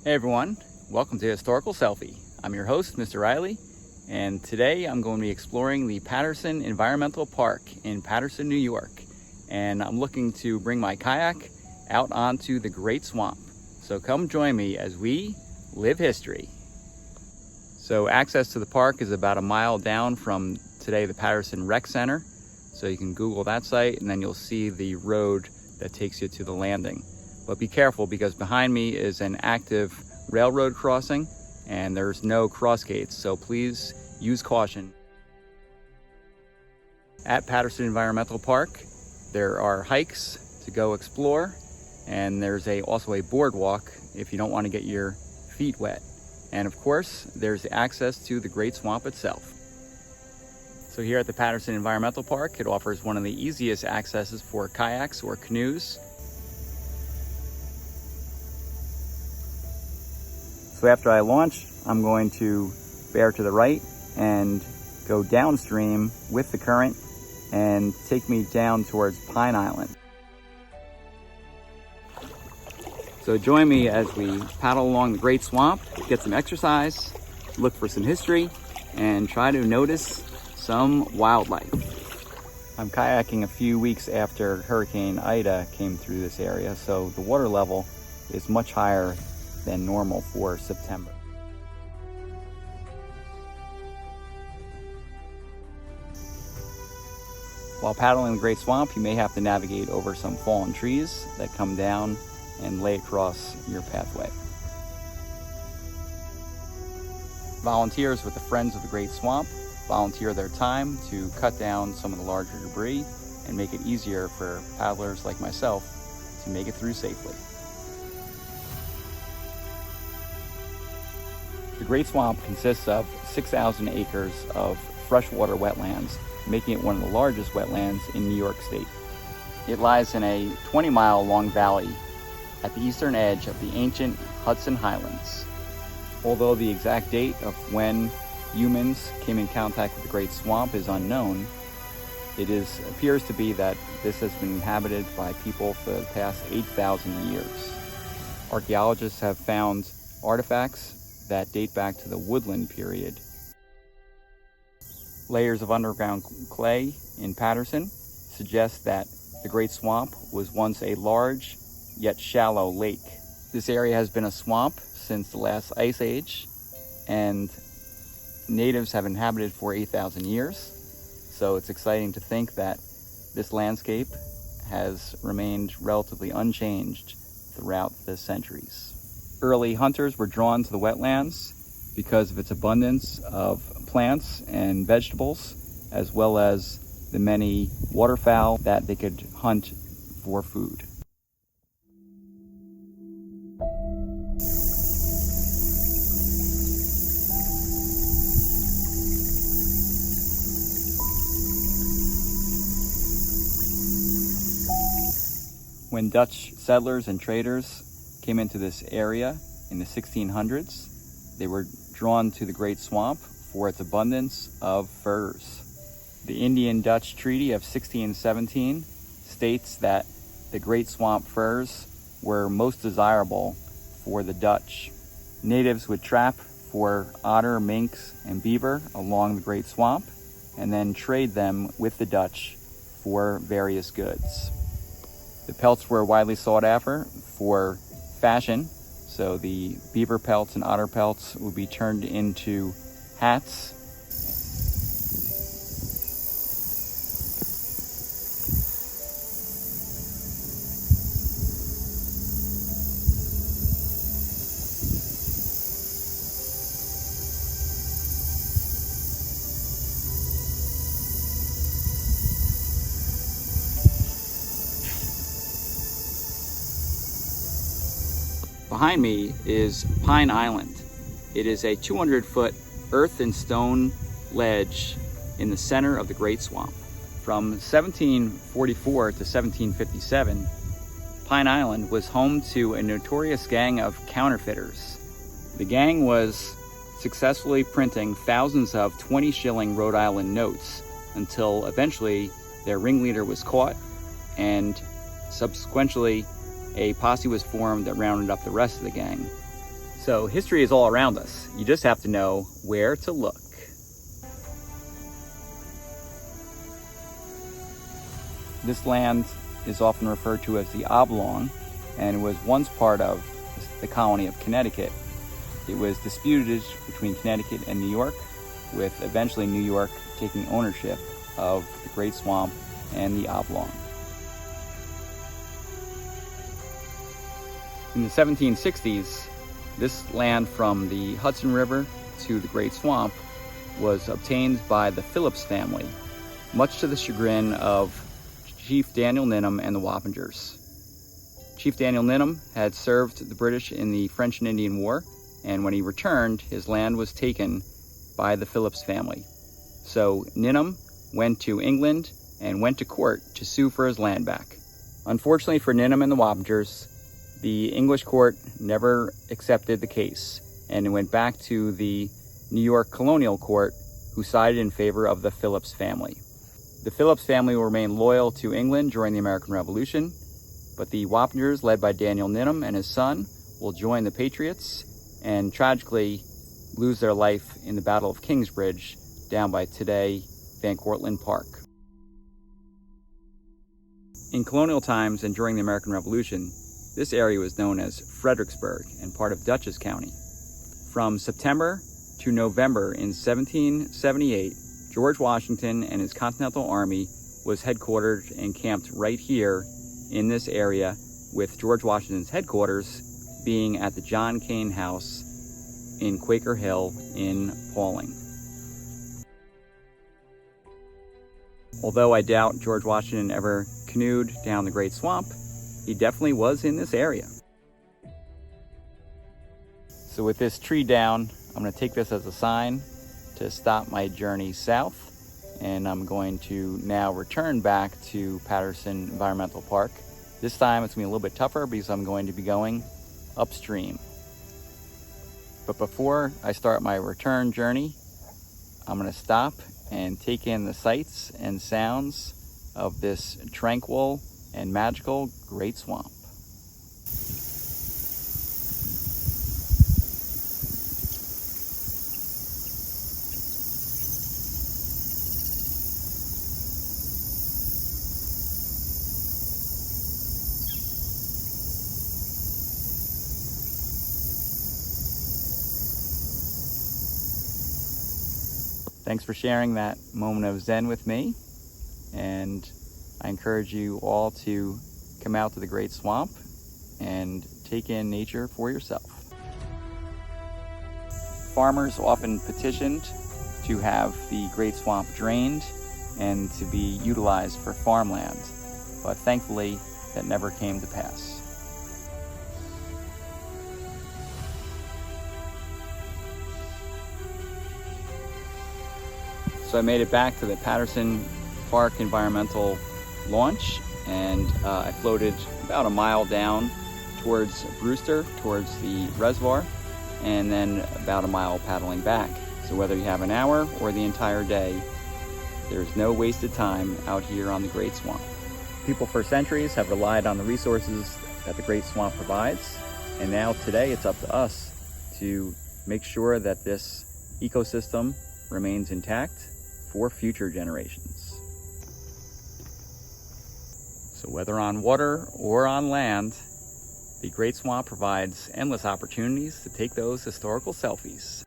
Hey everyone, welcome to Historical Selfie. I'm your host, Mr. Riley, and today I'm going to be exploring the Patterson Environmental Park in Patterson, New York. And I'm looking to bring my kayak out onto the Great Swamp. So come join me as we live history. So access to the park is about a mile down from today the Patterson Rec Center. So you can Google that site and then you'll see the road that takes you to the landing. But be careful because behind me is an active railroad crossing and there's no cross gates, so please use caution. At Patterson Environmental Park, there are hikes to go explore, and there's also a boardwalk if you don't want to get your feet wet. And of course, there's access to the Great Swamp itself. So here at the Patterson Environmental Park, it offers one of the easiest accesses for kayaks or canoes. So after I launch, I'm going to bear to the right and go downstream with the current and take me down towards Pine Island. So join me as we paddle along the Great Swamp, get some exercise, look for some history, and try to notice some wildlife. I'm kayaking a few weeks after Hurricane Ida came through this area, so the water level is much higher than normal for September. While paddling the Great Swamp, you may have to navigate over some fallen trees that come down and lay across your pathway. Volunteers with the Friends of the Great Swamp volunteer their time to cut down some of the larger debris and make it easier for paddlers like myself to make it through safely. The Great Swamp consists of 6,000 acres of freshwater wetlands, making it one of the largest wetlands in New York State. It lies in a 20-mile long valley at the eastern edge of the ancient Hudson Highlands. Although the exact date of when humans came in contact with the Great Swamp is unknown, it appears to be that this has been inhabited by people for the past 8,000 years. Archaeologists have found artifacts that date back to the woodland period. Layers of underground clay in Patterson suggest that the Great Swamp was once a large yet shallow lake. This area has been a swamp since the last ice age, and natives have inhabited for 8,000 years. So it's exciting to think that this landscape has remained relatively unchanged throughout the centuries. Early hunters were drawn to the wetlands because of its abundance of plants and vegetables, as well as the many waterfowl that they could hunt for food. When Dutch settlers and traders came into this area in the 1600s, they were drawn to the Great Swamp for its abundance of furs. The Indian-Dutch Treaty of 1617 states that the Great Swamp furs were most desirable for the Dutch. Natives would trap for otter, minks, and beaver along the Great Swamp and then trade them with the Dutch for various goods. The pelts were widely sought after for fashion, so the beaver pelts and otter pelts would be turned into hats. Behind me is Pine Island. It is a 200-foot earth and stone ledge in the center of the Great Swamp. From 1744 to 1757, Pine Island was home to a notorious gang of counterfeiters. The gang was successfully printing thousands of 20-shilling Rhode Island notes until eventually their ringleader was caught, and subsequently a posse was formed that rounded up the rest of the gang. So history is all around us. You just have to know where to look. This land is often referred to as the Oblong, and was once part of the colony of Connecticut. It was disputed between Connecticut and New York, with eventually New York taking ownership of the Great Swamp and the Oblong. In the 1760s, this land from the Hudson River to the Great Swamp was obtained by the Phillips family, much to the chagrin of Chief Daniel Ninham and the Wappingers. Chief Daniel Ninham had served the British in the French and Indian War, and when he returned, his land was taken by the Phillips family. So Ninham went to England and went to court to sue for his land back. Unfortunately for Ninham and the Wappingers, the English court never accepted the case, and it went back to the New York colonial court, who sided in favor of the Phillips family. The Phillips family will remain loyal to England during the American Revolution, but the Wappingers, led by Daniel Ninham and his son, will join the Patriots and tragically lose their life in the Battle of Kingsbridge down by today Van Cortlandt Park. In colonial times and during the American Revolution, this area was known as Fredericksburg and part of Dutchess County. From September to November in 1778, George Washington and his Continental Army was headquartered and camped right here in this area, with George Washington's headquarters being at the John Kane House in Quaker Hill in Pauling. Although I doubt George Washington ever canoed down the Great Swamp, he definitely was in this area. So with this tree down, I'm going to take this as a sign to stop my journey south, and I'm going to now return back to Patterson Environmental Park. This time it's going to be a little bit tougher because I'm going to be going upstream. But before I start my return journey, I'm going to stop and take in the sights and sounds of this tranquil and magical Great Swamp. Thanks for sharing that moment of Zen with me, and I encourage you all to come out to the Great Swamp and take in nature for yourself. Farmers often petitioned to have the Great Swamp drained and to be utilized for farmland, but thankfully that never came to pass. So I made it back to the Patterson Park Environmental Launch, and I floated about a mile down towards Brewster, towards the reservoir, and then about a mile paddling back. So whether you have an hour or the entire day, there's no wasted time out here on the Great Swamp. People for centuries have relied on the resources that the Great Swamp provides, and now today it's up to us to make sure that this ecosystem remains intact for future generations. So whether on water or on land, the Great Swamp provides endless opportunities to take those historical selfies.